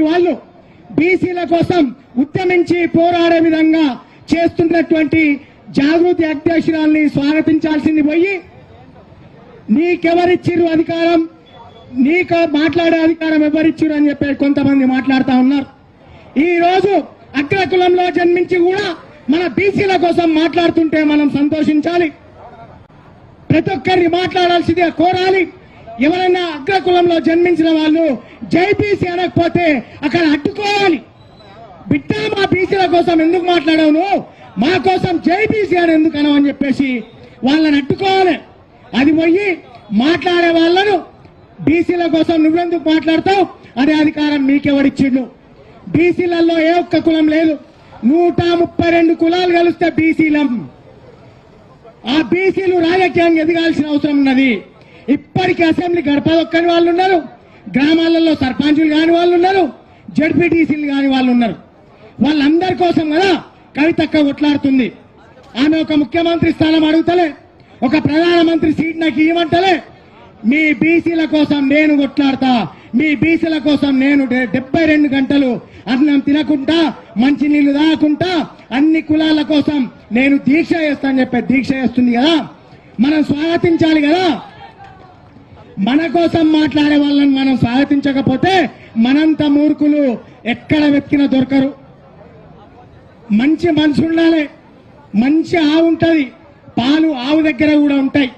వాళ్ళు బీసీల కోసం ఉద్యమించి పోరాడే విధంగా చేస్తున్నటువంటి జాగృతి అధ్యక్షురాల్ని స్వాగతించాల్సింది పోయి నీకెవరిచ్చిరు అధికారం, నీకు మాట్లాడే అధికారం ఎవరిచ్చిరు అని చెప్పి కొంతమంది మాట్లాడుతూ ఉన్నారు. ఈ రోజు అగ్రకులంలో జన్మించి కూడా మన బీసీల కోసం మాట్లాడుతుంటే మనం సంతోషించాలి. ప్రతి ఒక్కరిని మాట్లాడాల్సిందిగా కోరాలి. ఎవరైనా అగ్రకులంలో జన్మించిన వాళ్ళు జై బీసీ అనకపోతే అక్కడ అడ్డుకోవాలి. బిడ్డ మా బీసీల కోసం ఎందుకు మాట్లాడావు, మా కోసం జై బీసీ అని ఎందుకు అనవు అని చెప్పేసి వాళ్ళని అడ్డుకోవాలి. అది పోయి మాట్లాడే వాళ్ళను బీసీల కోసం నువ్వెందుకు మాట్లాడతావు అనే అధికారం మీకెవడిచ్చిండు? బీసీలలో ఏ ఒక్క కులం లేదు. 132 కులాలు కలిస్తే బీసీలం. ఆ బీసీలు రాజకీయంగా ఎదగాల్సిన అవసరం ఉన్నది. ఇప్పటికీ అసెంబ్లీ గడపదొక్కని వాళ్ళు ఉన్నారు, గ్రామాలలో సర్పంచులు కాని వాళ్ళు ఉన్నారు, జడ్పీటీసీలు కాని వాళ్ళు ఉన్నారు. వాళ్ళందరి కోసం కదా కవితక్క కొట్లాడుతుంది. ఆమె ఒక ముఖ్యమంత్రి స్థానం అడుగుతలే, ఒక ప్రధానమంత్రి సీట్ నాకు ఇవ్వమంటలే. మీ బీసీల కోసం నేను కొట్లాడతా, మీ బీసీల కోసం నేను 72 గంటలు అన్నం తినకుండా మంచి నీళ్లు తాగకుండా అన్ని కులాల కోసం నేను దీక్ష చేస్తానని చెప్పి దీక్ష చేస్తుంది కదా, మనం స్వాగతించాలి కదా. మన కోసం మాట్లాడే వాళ్ళని మనం స్వాగతించకపోతే మనంత మూర్ఖులు ఎక్కడ వెతికినా దొరకరు. మంచి మనసు ఉండాలి. మంచి ఆవు ఉంటది, పాలు ఆవు దగ్గర కూడా ఉంటాయి.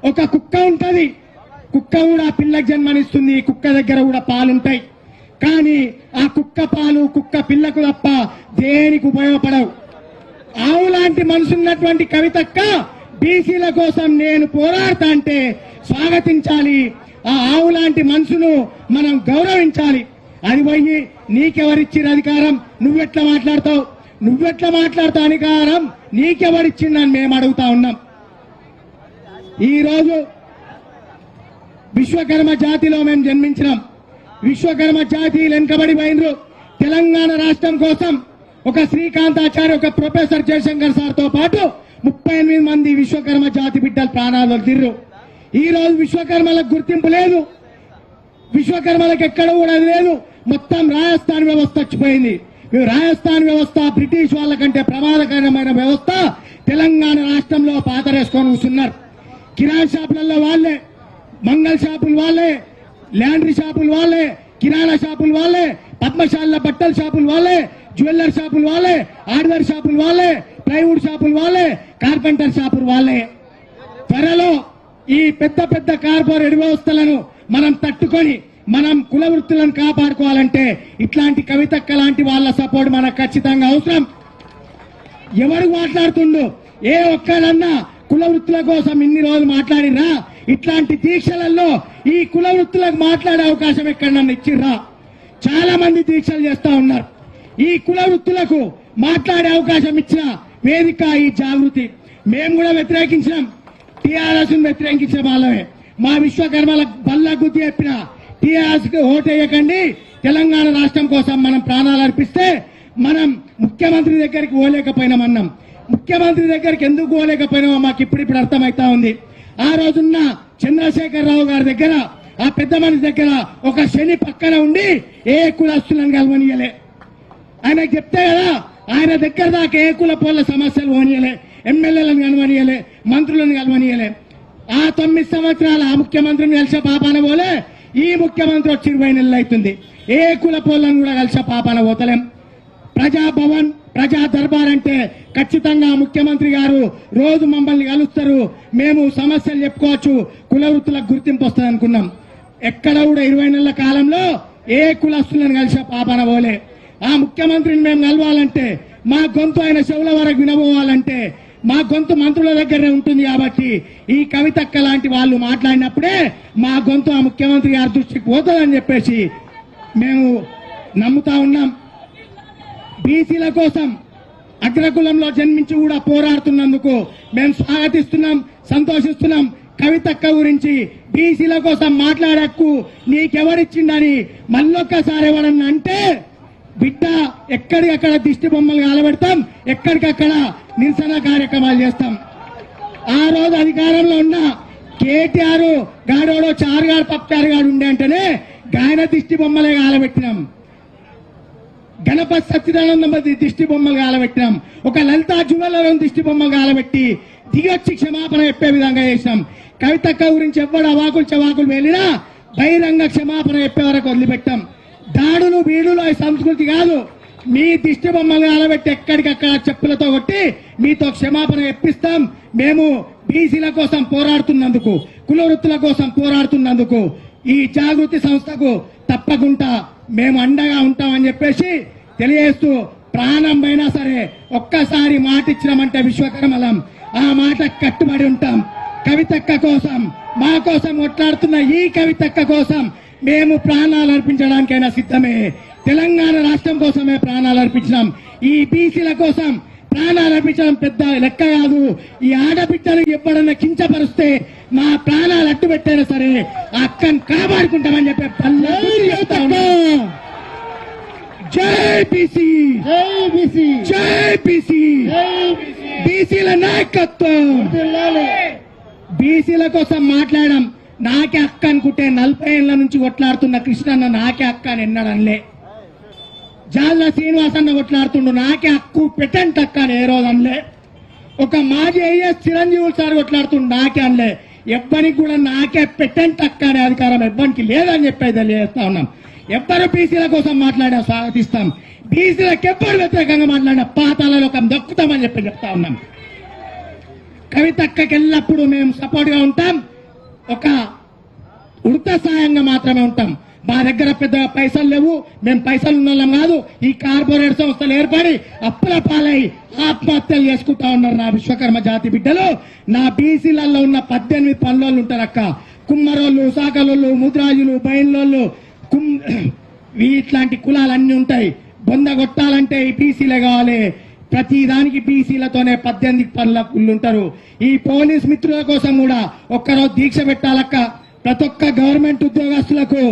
ఒక కుక్క ఉంటది, కుక్క కూడా పిల్లకి జన్మనిస్తుంది, కుక్క దగ్గర కూడా పాలుంటాయి. కానీ ఆ కుక్క పాలు కుక్క పిల్లకు తప్ప దేనికి ఉపయోగపడవు. ఆవు లాంటి మనసున్నటువంటి కవితక్క బీసీల కోసం నేను పోరాడతా అంటే స్వాగతించాలి. ఆ ఆవు లాంటి మనసును మనం గౌరవించాలి. అది పోయి నీకెవరిచ్చిన అధికారం, నువ్వెట్లా మాట్లాడతావు, నువ్వెట్లా మాట్లాడతావు అధికారం నీకెవరిచ్చిందని మేము అడుగుతా ఉన్నాం. ఈరోజు విశ్వకర్మ జాతిలో మేము జన్మించినాం. విశ్వకర్మ జాతీయులు వెనుకబడి పోయినరు. తెలంగాణ రాష్ట్రం కోసం ఒక శ్రీకాంతాచార్య, ఒక ప్రొఫెసర్ జయశంకర్ సార్తో పాటు 38 మంది విశ్వకర్మ జాతి బిడ్డలు ప్రాణాలు వదిలిర్రు. ఈ రోజు విశ్వకర్మలకు గుర్తింపు లేదు, విశ్వకర్మలకు ఎక్కడ కూడా లేదు. మొత్తం రాజస్థాన్ వ్యవస్థ వచ్చిపోయింది. రాజస్థాన్ వ్యవస్థ బ్రిటిష్ వాళ్ళకంటే ప్రమాదకరమైన వ్యవస్థ తెలంగాణ రాష్ట్రంలో పాతరేసుకొని కూర్చున్నారు. కిరాణా షాపులలో వాళ్ళే, మంగళ షాపులు వాళ్ళే, ల్యాండ్రీ షాపులు వాళ్ళే, కిరాణా షాపులు వాళ్ళే, పద్మశాల బట్టల షాపులు వాళ్ళే, జ్యువెల్లర్ షాపులు వాళ్ళే, హార్డ్వేర్ షాపులు వాళ్ళే, ప్లైవుడ్ షాపులు వాళ్ళే, కార్పెంటర్ షాపులు వాళ్ళే. త్వరలో ఈ పెద్ద పెద్ద కార్పొరేట్ వ్యవస్థలను మనం తట్టుకొని మనం కుల వృత్తులను కాపాడుకోవాలంటే ఇట్లాంటి కవితక్క లాంటి వాళ్ళ సపోర్ట్ మనకు ఖచ్చితంగా అవసరం. ఎవరు మాట్లాడుతుండు? ఏ ఒక్కడన్నా కుల వృత్తుల కోసం ఇన్ని రోజులు మాట్లాడిరా? ఇట్లాంటి దీక్షలలో ఈ కుల వృత్తులకు మాట్లాడే అవకాశం ఎక్కడన్నా ఇచ్చిర్రా? చాలా మంది దీక్షలు చేస్తా ఉన్నారు. ఈ కుల వృత్తులకు మాట్లాడే అవకాశం ఇచ్చిన వేదిక ఈ జాగృతి. మేము కూడా వ్యతిరేకించినాం, టీఆర్ఎస్ వ్యతిరేకించిన వాళ్ళమే. మా విశ్వకర్మల బల్ల గుద్ది చెప్పిన టీఆర్ఎస్ కి ఓటేయకండి, తెలంగాణ రాష్ట్రం కోసం మనం ప్రాణాలు అర్పిస్తే మనం ముఖ్యమంత్రి దగ్గరికి పోలేకపోయినామన్నాం. ముఖ్యమంత్రి దగ్గరికి ఎందుకు పోలేకపోయినామో మాకు ఇప్పుడు అర్థమైతా ఉంది. ఆ రోజున్న చంద్రశేఖరరావు గారి దగ్గర, ఆ పెద్ద మనిషి దగ్గర ఒక శని పక్కన ఉండి ఏ కులస్తులను కలవనీయలే. ఆయనకు చెప్తే కదా, ఆయన దగ్గర దాకా ఏ కుల పోల సమస్యలు పోనీయలే, ఎమ్మెల్యేలను కలవనీయలే, మంత్రులను కలవనీయలే. ఆ 9 సంవత్సరాలు ఆ ముఖ్యమంత్రిని కలిసే పాపాన పోలే. ఈ ముఖ్యమంత్రి వచ్చి 20 నెలలు అవుతుంది, ఏ కుల పోలను కూడా కలిసే పాపాన పోతలేం. ప్రజాభవన్, ప్రజా దర్బార్ అంటే ఖచ్చితంగా ముఖ్యమంత్రి గారు రోజు మమ్మల్ని కలుస్తారు, మేము సమస్యలు చెప్పుకోవచ్చు, కుల వృత్తులకు గుర్తింపు వస్తుంది అనుకున్నాం. ఎక్కడ కూడా 20 నెలల కాలంలో ఏ కులస్తులను కలిసే పాపన పోలే. ఆ ముఖ్యమంత్రిని మేము కలవాలంటే, మా గొంతు ఆయన చెవుల వరకు వినబోవాలంటే మా గొంతు మంత్రుల దగ్గరే ఉంటుంది. కాబట్టి ఈ కవితక్క లాంటి వాళ్ళు మాట్లాడినప్పుడే మా గొంతు ఆ ముఖ్యమంత్రి గారి దృష్టికి పోతుందని చెప్పేసి మేము నమ్ముతా ఉన్నాం. బీసీల కోసం అగ్రకులంలో జన్మించి కూడా పోరాడుతున్నందుకు మేము స్వాగతిస్తున్నాం, సంతోషిస్తున్నాం. కవితక్క గురించి బీసీల కోసం మాట్లాడక్కు నీకెవరిచ్చిండని మళ్ళొక్కసారి ఎవరన్నా అంటే బిడ్డ ఎక్కడికక్కడ దిష్టి బొమ్మలు కాలబెడతాం, ఎక్కడికక్కడ నిరసన కార్యక్రమాలు చేస్తాం. ఆ రోజు అధికారంలో ఉన్న కేటీఆర్ గాడోడో చారుగాడు పప్పారు గాడు ఉండే అంటేనే గాయన దిష్టి బొమ్మలే కాలబెట్టినాం, గణపతి సత్యనారాయణ దిష్టి బొమ్మలు కాలబెట్టినాం, ఒక లలితా జ్యువెలర్ దిష్టి బొమ్మలు కాలబెట్టి దిగొచ్చి క్షమాపణ చెప్పే విధంగా చేసినాం. కవితక్క గురించి ఎవ్వడు అవాకులు చవాకులు వెళ్ళినా బహిరంగ క్షమాపణ చెప్పే వరకు వదిలిపెట్టాం. దాడులు బీడులు అవి సంస్కృతి కాదు. మీ దిష్టి బొమ్మలు కాలబెట్టి ఎక్కడికక్కడ చెప్పులతో కొట్టి మీతో క్షమాపణ చెప్పిస్తాం. మేము బీసీల కోసం పోరాడుతున్నందుకు, కుల వృత్తుల కోసం పోరాడుతున్నందుకు ఈ జాగృతి సంస్థకు తప్పకుండా మేము అండగా ఉంటామని చెప్పేసి తెలియజేస్తూ, ప్రాణం పోయినా సరే ఒక్కసారి మాట ఇచ్చినామంటే విశ్వకర్మలం ఆ మాట కట్టుబడి ఉంటాం. కవితక్క కోసం, మా కోసం కొట్లాడుతున్న ఈ కవితక్క కోసం మేము ప్రాణాలు అర్పించడానికైనా సిద్ధమే. తెలంగాణ రాష్ట్రం కోసమే ప్రాణాలు అర్పించినాం. ఈ బీసీల కోసం ప్రాణాలు అర్పించడం పెద్ద లెక్క కాదు. ఈ ఆడబిడ్డలు ఎప్పుడన్నా కించపరిస్తే మా ప్రాణాలు అడ్డు పెట్టైనా సరే అక్కను కాపాడుకుంటామని చెప్పే జై బీసీ, జై బీసీ, జై బీసీ, బీసీల నాయకత్వం. బీసీల కోసం మాట్లాడడం నాకే అక్క అనుకుంటే 40 ఏళ్ల నుంచి కొట్లాడుతున్న కృష్ణన్న నాకే అక్క అని ఎన్నడనలే. జాల శ్రీనివాస్ అన్న కొట్లాడుతుండు నాకే హక్కు పెట్టండి అక్క అని ఏ రోజు అనలే. ఒక మాజీ ఐఎస్ చిరంజీవులు సార్ కొట్లాడుతుండు నాకే అనలే. ఎవ్వరికి కూడా నాకే పెట్టండి అక్క అనే అధికారం ఎవ్వరికి లేదని చెప్పేది తెలియజేస్తా ఉన్నాం. ఎవ్వరు బీసీల కోసం మాట్లాడా స్వాగతిస్తాం. బీసీలకు ఎవ్వరు వ్యతిరేకంగా మాట్లాడినా పాతాలలో ఒక దక్కుతామని చెప్పి చెప్తా ఉన్నాం. కవితక్కకి ఎల్లప్పుడూ మేము సపోర్ట్ గా ఉంటాం. ఒక ఉడత సాయంగా మాత్రమే ఉంటాం. మా దగ్గర పెద్ద పైసలు లేవు, మేము పైసలు ఉన్నోళ్ళం కాదు. ఈ కార్పొరేట్ సంస్థలు ఏర్పడి అప్పుల పాలై ఆత్మహత్యలు చేసుకుంటా ఉన్నారు నా విశ్వకర్మ జాతి బిడ్డలు. నా బీసీలలో ఉన్న 18 పనులోళ్ళు ఉంటారు అక్క. కుమ్మరోళ్ళు, సాకలోళ్ళు, ముద్రాజులు, బయన్లోళ్ళు, ఇట్లాంటి కులాలన్నీ ఉంటాయి. బొంద కొట్టాలంటే ఈ బీసీలే కావాలి. ప్రతి దానికి బీసీలతోనే 18 పనుల ఉంటారు. ఈ పోలీస్ మిత్రుల కోసం కూడా ఒక్కరోజు దీక్ష పెట్టాలక్క. ప్రతి ఒక్క గవర్నమెంట్ ఉద్యోగస్తులకు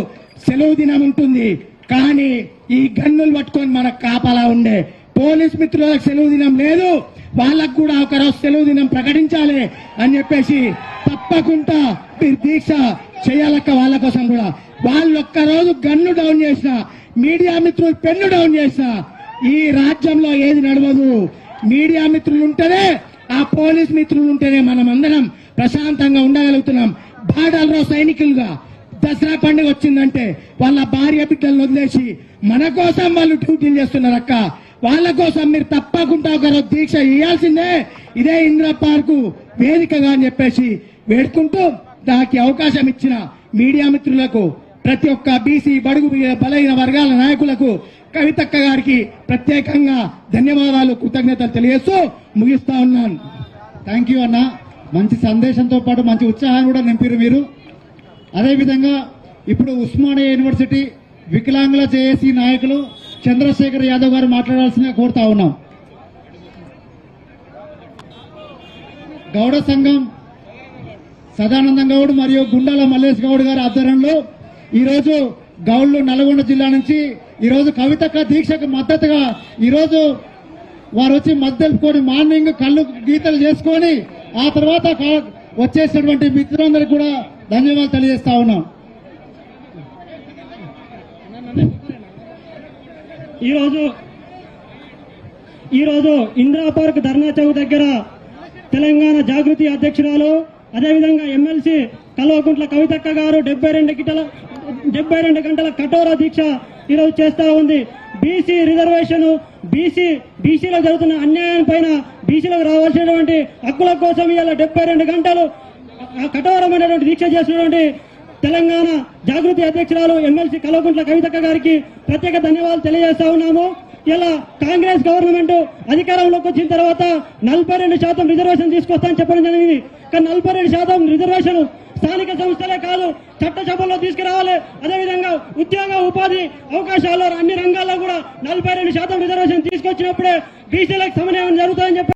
సెలవు దినం ఉంటుంది, కానీ ఈ గన్నులు పట్టుకొని మనకు కాపలా ఉండే పోలీస్ మిత్రులకు సెలవు దినం లేదు. వాళ్ళకు కూడా ఒకరోజు సెలవు దినం ప్రకటించాలి అని చెప్పేసి తప్పకుండా మీరు దీక్ష చేయాలక్క. వాళ్ళ కోసం కూడా వాళ్ళు ఒక్కరోజు గన్ను డౌన్ చేసిన, మీడియా మిత్రులు పెన్ను డౌన్ చేసిన ఈ రాజ్యంలో ఏది నడవదు. మీడియా మిత్రులు ఉంటేనే, ఆ పోలీస్ మిత్రులు ఉంటేనే మనం అందరం ప్రశాంతంగా ఉండగలుగుతున్నాం. బార్డర్లో సైనికులుగా దసరా పండుగ వచ్చిందంటే వాళ్ళ భార్య బిడ్డలను వదిలేసి మన కోసం వాళ్ళు డ్యూటీలు చేస్తున్నారు అక్క. వాళ్ళ కోసం మీరు తప్పకుండా ఒకరోజు దీక్ష చేయాల్సిందే. ఇదే ఇందిరా పార్కు వేదికగా అని చెప్పేసి వేడుకుంటూ, దానికి అవకాశం ఇచ్చిన మీడియా మిత్రులకు, ప్రతి ఒక్క బీసీ బడుగు బలైన వర్గాల నాయకులకు, కవితక్క గారికి ప్రత్యేకంగా ధన్యవాదాలు, కృతజ్ఞతలు తెలియజేస్తూ ముగిస్తా ఉన్నాను. థ్యాంక్ యూ అన్న. మంచి సందేశంతో పాటు మంచి ఉత్సాహాన్ని కూడా నింపారు మీరు. అదేవిధంగా ఇప్పుడు ఉస్మానియా యూనివర్సిటీ వికలాంగుల జేఏసీ నాయకులు చంద్రశేఖర్ యాదవ్ గారు మాట్లాడాల్సిందిగా కోరుతా ఉన్నాం. గౌడ సంఘం సదానందం గౌడ్ మరియు గుండాల మల్లేష్ గౌడ్ గారి ఆధ్వర్యంలో ఈరోజు గౌడ్లు నల్గొండ జిల్లా నుంచి ఈరోజు కవితక్క దీక్షకు మద్దతుగా ఈరోజు వారు వచ్చి మద్దతుకొని మార్నింగ్ కళ్ళు గీతలు చేసుకొని ఆ తర్వాత వచ్చేసినటువంటి మిత్రులందరికీ కూడా ధన్యవాదాలు తెలియజేస్తా ఉన్నాం. ఈరోజు ఇందిరా పార్క్ ధర్నా చౌక్ దగ్గర తెలంగాణ జాగృతి అధ్యక్షురాలు, అదేవిధంగా ఎమ్మెల్సీ కల్వకుంట్ల కవితక్క గారు 72 గంటల కఠోర దీక్ష ఈరోజు చేస్తా ఉంది. బీసీ రిజర్వేషన్, బీసీలో జరుగుతున్న అన్యాయం పైన బీసీలకు రావాల్సినటువంటి హక్కుల కోసం ఇవాళ 72 గంటలు కఠోరమైనటువంటి దీక్ష చేసినటువంటి తెలంగాణ జాగృతి అధ్యక్షురాలు ఎమ్మెల్సీ కల్వకుంట్ల కవితక్క గారికి ప్రత్యేక ధన్యవాదాలు తెలియజేస్తా ఉన్నాము. ఇలా కాంగ్రెస్ గవర్నమెంట్ అధికారంలోకి వచ్చిన తర్వాత 42% రిజర్వేషన్ తీసుకొస్తామని చెప్పడం జరిగింది. కానీ 42% రిజర్వేషన్ స్థానిక సంస్థలే కాదు, చట్టసభల్లో తీసుకురావాలి. అదేవిధంగా ఉద్యోగ ఉపాధి అవకాశాల్లో అన్ని రంగాల్లో కూడా 42% రిజర్వేషన్ తీసుకొచ్చినప్పుడే బీసీలకు సమన్వయం జరుగుతుందని చెప్పి